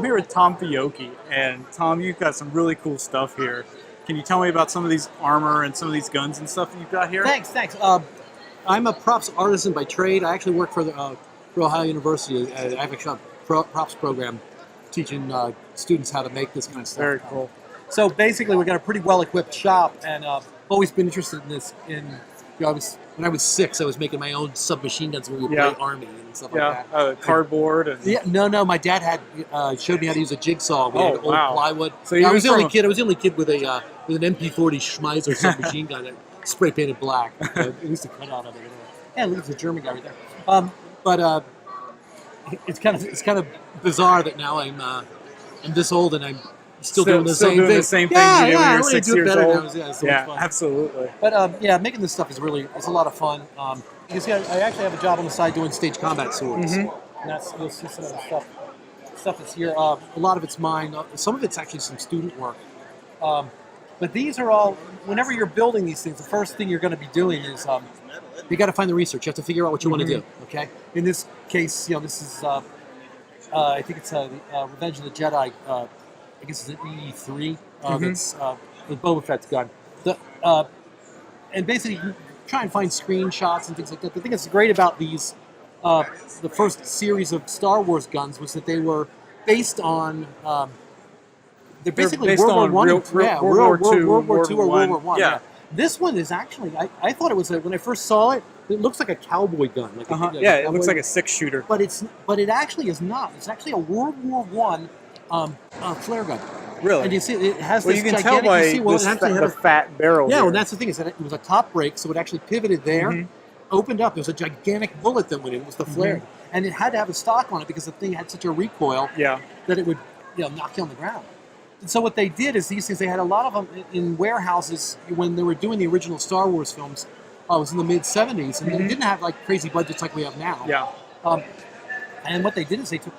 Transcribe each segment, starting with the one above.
here with Tom Fiocchi, and Tom, you've got some really cool stuff here. Can you tell me about some of these armor and some of these guns and stuff that you've got here? Thanks. I'm a props artisan by trade. I actually work for Ohio University. I have a props program teaching students how to make this kind of stuff. Very cool. So basically, we got a pretty well-equipped shop, and always been interested in this. When I was 6, I was making my own submachine guns when we would play Army and stuff like that. Cardboard. And... Yeah, no. My dad showed me how to use a jigsaw. We had old plywood. So I was the only kid. I was the only kid with an MP40 Schmeiser submachine gun that spray painted black. It used to cut out of it. Yeah, look at the German guy right there. But it's kind of bizarre that now I'm this old and I'm still doing the same thing. The same thing you did when you were 6 years old. Yeah, absolutely. But making this stuff is it's a lot of fun. You can see I actually have a job on the side doing stage combat swords. And you'll see some of the stuff that's here. A lot of it's mine. Some of it's actually some student work. But these are all, whenever you're building these things, the first thing you're going to be doing is you got to find the research. You have to figure out what you want to do. Okay. In this case, this is I think it's Revenge of the Jedi. I guess it's an E3. That's the Boba Fett's gun. And basically, you try and find screenshots and things like that. The thing that's great about these, the first series of Star Wars guns, was that they were based on. They're basically World War I, World War II, or World War I. Yeah. This one is actually, I thought it was, when I first saw it, it looks like a cowboy gun. It looks like a 6-shooter. But it actually is not. It's actually a World War I flare gun. Really? And you see, it has this you can gigantic, tell by the fat barrel. Yeah, here. well, that's the thing, is that it was a top brake, so it actually pivoted there, opened up. There was a gigantic bullet that went in. It was the flare. And it had to have a stock on it because the thing had such a recoil that it would knock you on the ground. And so what they did is these things, they had a lot of them in warehouses when they were doing the original Star Wars films. It was in the mid-'70s, and they didn't have like crazy budgets like we have now. Yeah. And what they did is they took,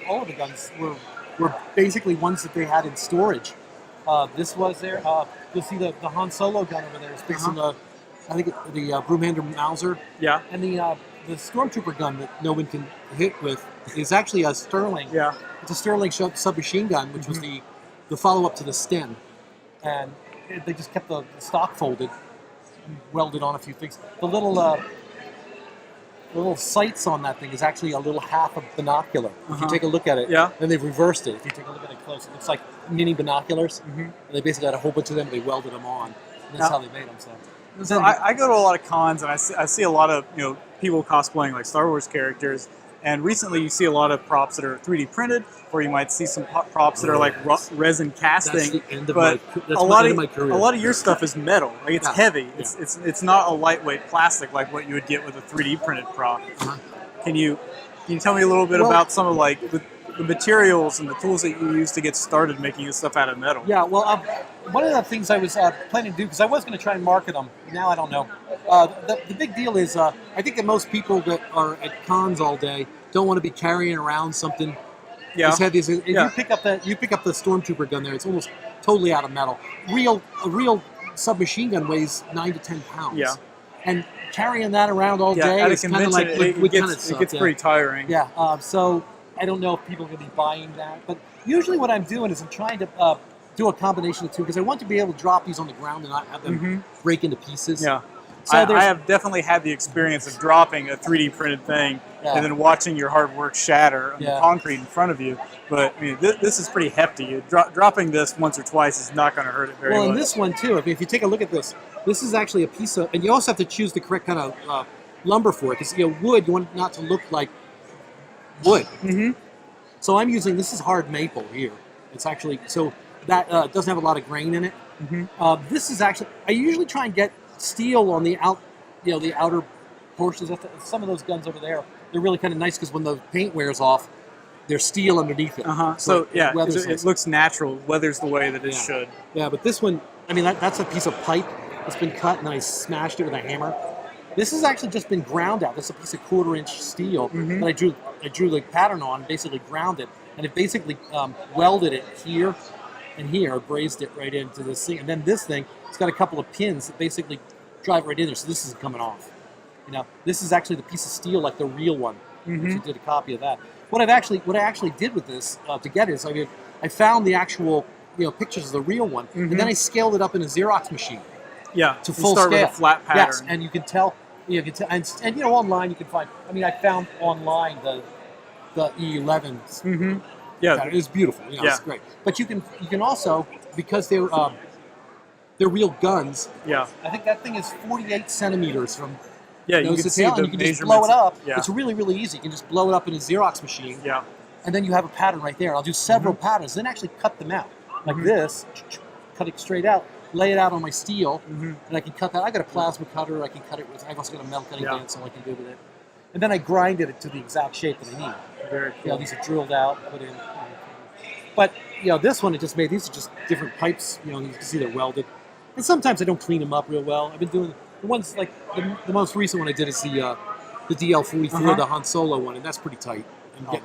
all of the guns were basically ones that they had in storage. This was there. You'll see the Han Solo gun over there. It's based on the Broomhander Mauser. Yeah. And the Stormtrooper gun that no one can hit with is actually a Sterling. Yeah. It's a Sterling submachine gun, which was the follow-up to the Sten. And they just kept the stock folded and welded on a few things. The little sights on that thing is actually a little half a binocular. If you take a look at it, then they've reversed it. If you take a look at it close, it looks like mini binoculars. And they basically had a whole bunch of them, and they welded them on. And that's how they made them. So I go to a lot of cons, and I see a lot of people cosplaying like Star Wars characters. And recently, you see a lot of props that are 3D printed, or you might see some props that are like resin casting. That's the end of my career. A lot of your stuff is metal. Like it's heavy. It's not a lightweight plastic like what you would get with a 3D printed prop. Can you tell me a little bit about some of like the materials and the tools that you use to get started making this stuff out of metal? Yeah. Well, one of the things I was planning to do, because I was going to try and market them. Now I don't know. The big deal is I think that most people that are at cons all day don't want to be carrying around something as heavy as it. You pick up the Stormtrooper gun there. It's almost totally out of metal. A real submachine gun weighs 9 to 10 pounds. Yeah. And carrying that around all day is kind of like it gets pretty tiring. Yeah. So I don't know if people are going to be buying that, but usually what I'm doing is I'm trying to do a combination of two, because I want to be able to drop these on the ground and not have them break into pieces. Yeah. So I have definitely had the experience of dropping a 3D printed thing and then watching your hard work shatter on the concrete in front of you. But I mean, this is pretty hefty. Dropping this once or twice is not going to hurt it very much. Well, and this one too, if you take a look at this, this is actually a piece of, and you also have to choose the correct kind of lumber for it, because wood, you want it not to look like wood. So I'm using, this is hard maple here. It's actually, so that doesn't have a lot of grain in it. This is actually, I usually try and get steel on the the outer portions. Some of those guns over there, they're really kind of nice, because when the paint wears off, there's steel underneath it. So it looks natural, weathers the way that it should. Yeah, but this one, I mean, that's a piece of pipe that's been cut, and I smashed it with a hammer. This has actually just been ground out. This is a piece of 1/4-inch steel that I drew the pattern on, basically ground it, and it basically welded it here and here, brazed it right into this thing. And then this thing, it's got a couple of pins that basically drive right in there, so this isn't coming off. This is actually the piece of steel, like the real one, which you did a copy of that. what I actually did with this to get it is I found the actual pictures of the real one, and then I scaled it up in a Xerox machine. Yeah, to full start scale. with a flat pattern. Yes, and you can tell, and online you can find. I mean, I found online the E11s. Mm-hmm. Yeah, it was beautiful. It's great. But you can also, because they're real guns. Yeah, I think that thing is 48 centimeters from you nose can to see tail, the and you can just blow it up. Yeah. It's really, really easy. You can just blow it up in a Xerox machine. Yeah. And then you have a pattern right there. I'll do several patterns, then actually cut them out. Like this, cut it straight out, lay it out on my steel, and I can cut that. I got a plasma cutter, I can cut it with, I've also got a metal cutting bandsaw I can do with it. And then I grinded it to the exact shape that I need. Very cool. These are drilled out, put in. But, this one I just made, these are just different pipes, you can see they're welded. And sometimes I don't clean them up real well. I've been doing, the ones, like, the most recent one I did is the DL44, the Han Solo one, and that's pretty tight.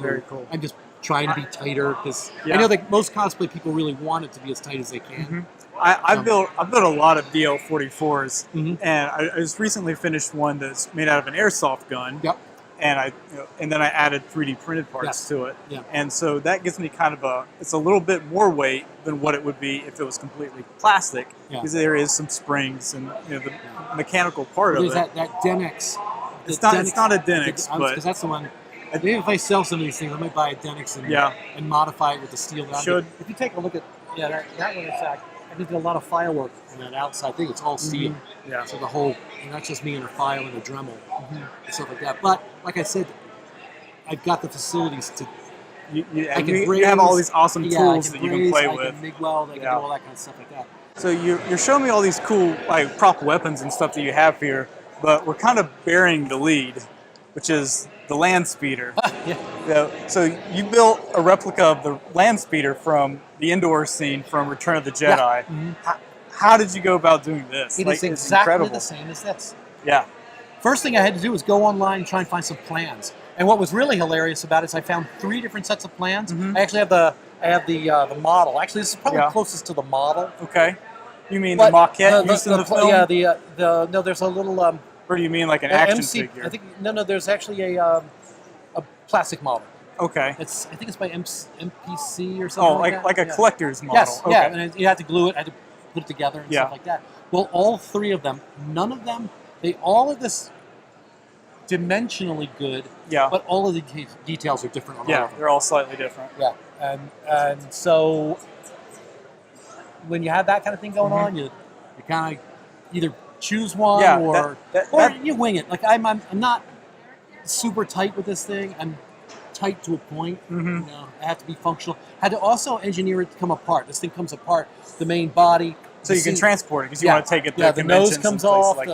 Very cool. I'm just trying to be tighter because I know that most cosplay people really want it to be as tight as they can. I've built a lot of DL44s, and I just recently finished one that's made out of an airsoft gun. Yep. And and then I added 3D printed parts to it. Yeah. And so that gives me kind of it's a little bit more weight than what it would be if it was completely plastic, because there is some springs and the mechanical part of it. There's that Denix. It's not a Denix, but because that's the one. Maybe if I sell some of these things, I might buy a Denix and modify it with the steel. Should. If you take a look at that one, in fact, I did a lot of firework on that outside. I think it's all steel. Yeah. So the whole, and that's just me and a file and a Dremel and stuff like that. But like I said, I've got the facilities to. You have all these awesome tools that you can play with. I can MIG weld. I can do all that kind of stuff like that. So you're showing me all these cool prop weapons and stuff that you have here, but we're kind of burying the lead, which is the land speeder. So you built a replica of the land speeder from the indoor scene from Return of the Jedi. How did you go about doing this? It is exactly the same as this. Yeah. First thing I had to do was go online and try and find some plans. And what was really hilarious about it is I found 3 different sets of plans. I actually have the model. Actually, this is probably closest to the model. Okay. You mean the maquette used in the film? Yeah. No, there's a little. Or do you mean like an action figure? I think no. There's actually a plastic model. Okay. I think it's by MPC or something. Like a collector's model. Yes. Okay. Yeah. And you have to glue it. I had to put it together and stuff like that. Well, all 3 of them, none of them, they all of this dimensionally good. Yeah. But all of the details are different on all of them. They're all slightly different. Yeah. And so when you have that kind of thing going on, you kind of either choose one or you wing it. Like I'm not super tight with this thing. I'm tight to a point. I have to be functional. I had to also engineer it to come apart. This thing comes apart, the main body. So you can transport it because you want to take it to the nose comes off, like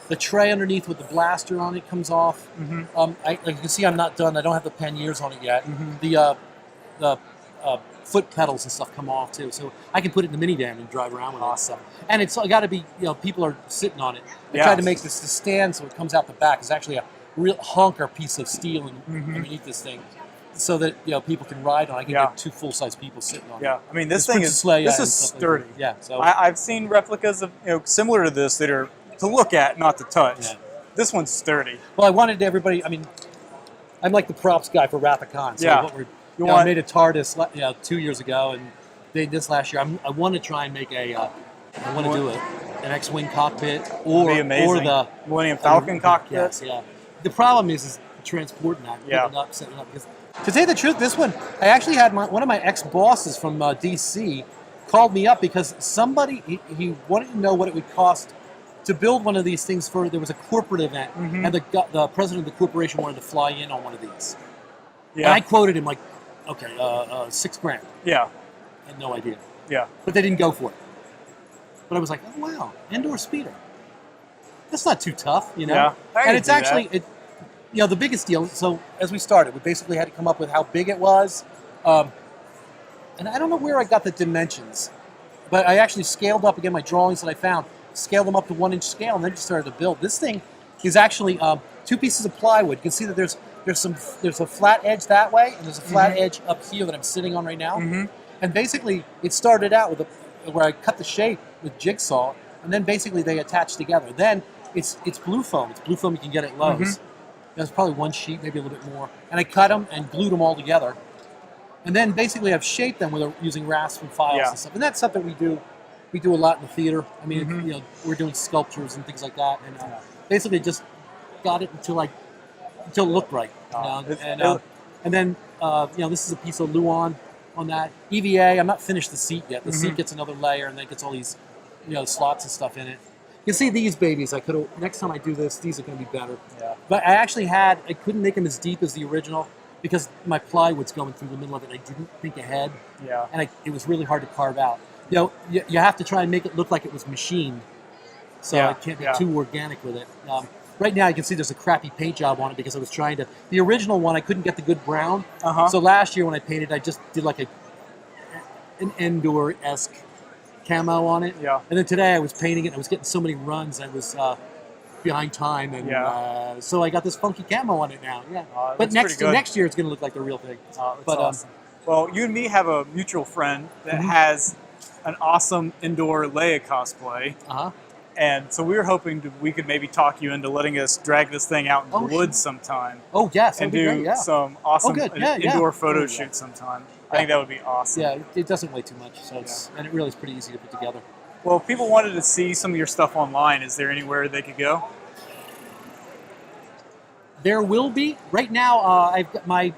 the tray underneath with the blaster on it comes off. Like you can see I'm not done. I don't have the panniers on it yet. The foot pedals and stuff come off too, so I can put it in the minivan and drive around with it. Awesome. And it's got to be, people are sitting on it. I tried to make this the stand so it comes out the back. It's actually a real honker piece of steel underneath this thing, so that people can ride on it. I can get 2 full-size people sitting on it. Yeah, I mean this thing is sturdy. Like so I've seen replicas of similar to this that are to look at, not to touch. Yeah. This one's sturdy. Well, I wanted everybody. I mean, I'm like the props guy for Ratha Con. So I made a TARDIS 2 years ago, and this last year. I want to try and make an X-wing cockpit or the Millennium Falcon cockpit. Yes, yeah. The problem is transporting that, putting it up, setting it up. Because to tell you the truth, this one I actually had one of my ex-bosses from DC called me up because somebody he wanted to know what it would cost to build one of these things for. There was a corporate event, and the president of the corporation wanted to fly in on one of these. Yeah. And I quoted him like, okay, $6,000. Yeah. I had no idea. Yeah. But they didn't go for it. But I was like, oh wow, indoor speeder. That's not too tough, Yeah. And it's actually the biggest deal. So as we started, we basically had to come up with how big it was, and I don't know where I got the dimensions, but I actually scaled up again my drawings that I found, scaled them up to 1-inch scale, and then just started to build. This thing is actually 2 pieces of plywood. You can see that there's a flat edge that way, and there's a flat edge up here that I'm sitting on right now. And basically, it started out with where I cut the shape with jigsaw, and then basically they attach together. Then it's blue foam. It's blue foam you can get at Lowe's. There's probably one sheet, maybe a little bit more. And I cut them and glued them all together. And then basically I've shaped them using rasp and files and stuff. And that's something we do. We do a lot in the theater. I mean, you know, we're doing sculptures and things like that. And basically just got it until it looked right. And then, you know, this is a piece of Luan on that. EVA, I'm not finished the seat yet. The seat gets another layer and then it gets all these, you know, slots and stuff in it. You can see these babies. I could have, next time I do this, these are going to be better. Yeah. But I couldn't make them as deep as the original because my plywood's going through the middle of it. I didn't think ahead. Yeah. And it was really hard to carve out. You know, you have to try and make it look like it was machined. So I can't be too organic with it. Right now you can see there's a crappy paint job on it because I was trying to, the original one I couldn't get the good brown. So last year when I painted, I just did like an Endor-esque camo on it. Yeah. And then today I was painting it and I was getting so many runs I was behind time. And so I got this funky camo on it now. Yeah. But next year it's going to look like the real thing. But awesome. Well, you and me have a mutual friend that has an awesome indoor Leia cosplay. And so we were hoping we could maybe talk you into letting us drag this thing out in the woods sometime. Oh, yes. And do some awesome indoor photo shoot sometime. I think that would be awesome. Yeah, it doesn't weigh too much, so and it really is pretty easy to put together. Well, if people wanted to see some of your stuff online, is there anywhere they could go? There will be. Right now, I've got my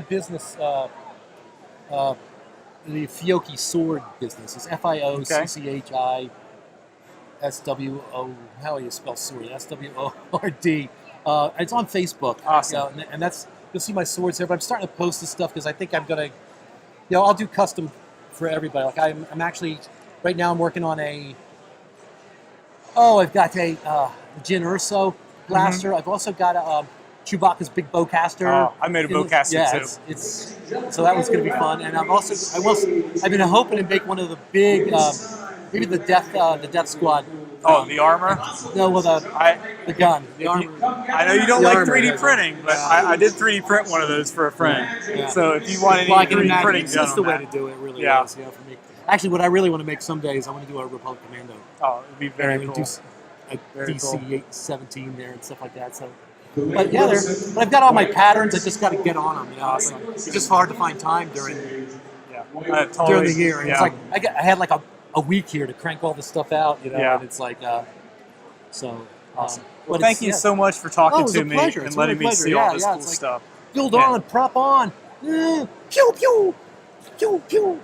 business, the Fiocchi Sword business. It's FIOCCHI SWO. How do you spell sword? SWORD. It's on Facebook. Awesome. And that's, you'll see my swords there. But I'm starting to post this stuff because I think I'm gonna, you know, I'll do custom for everybody. Like I'm actually right now I'm working on I've got a Jyn Erso blaster. I've also got a Chewbacca's big bowcaster. Oh, I made a bowcaster too. It's so that was going to be fun. And I've been hoping to make one of the big, maybe the Death Squad. The armor? No, well the gun. The armor. I know you don't like 3D printing, but I did 3D print one of those for a friend. Yeah. So if you want any 3D printing done, that's the way to do it. Really is. You know, for me. Actually, what I really want to make someday is I want to do a Republic Commando. Oh, it'd be very cool. Do a DC-817 there and stuff like that. So. But yeah, but I've got all my patterns. I just got to get on them. You know, awesome. It's just hard to find time during the year. And it's like I had like a week here to crank all this stuff out. You know, and it's like so. Awesome. Well, thank you so much for talking to me and letting me see all this cool stuff. Build on, prop on, pew pew, pew pew.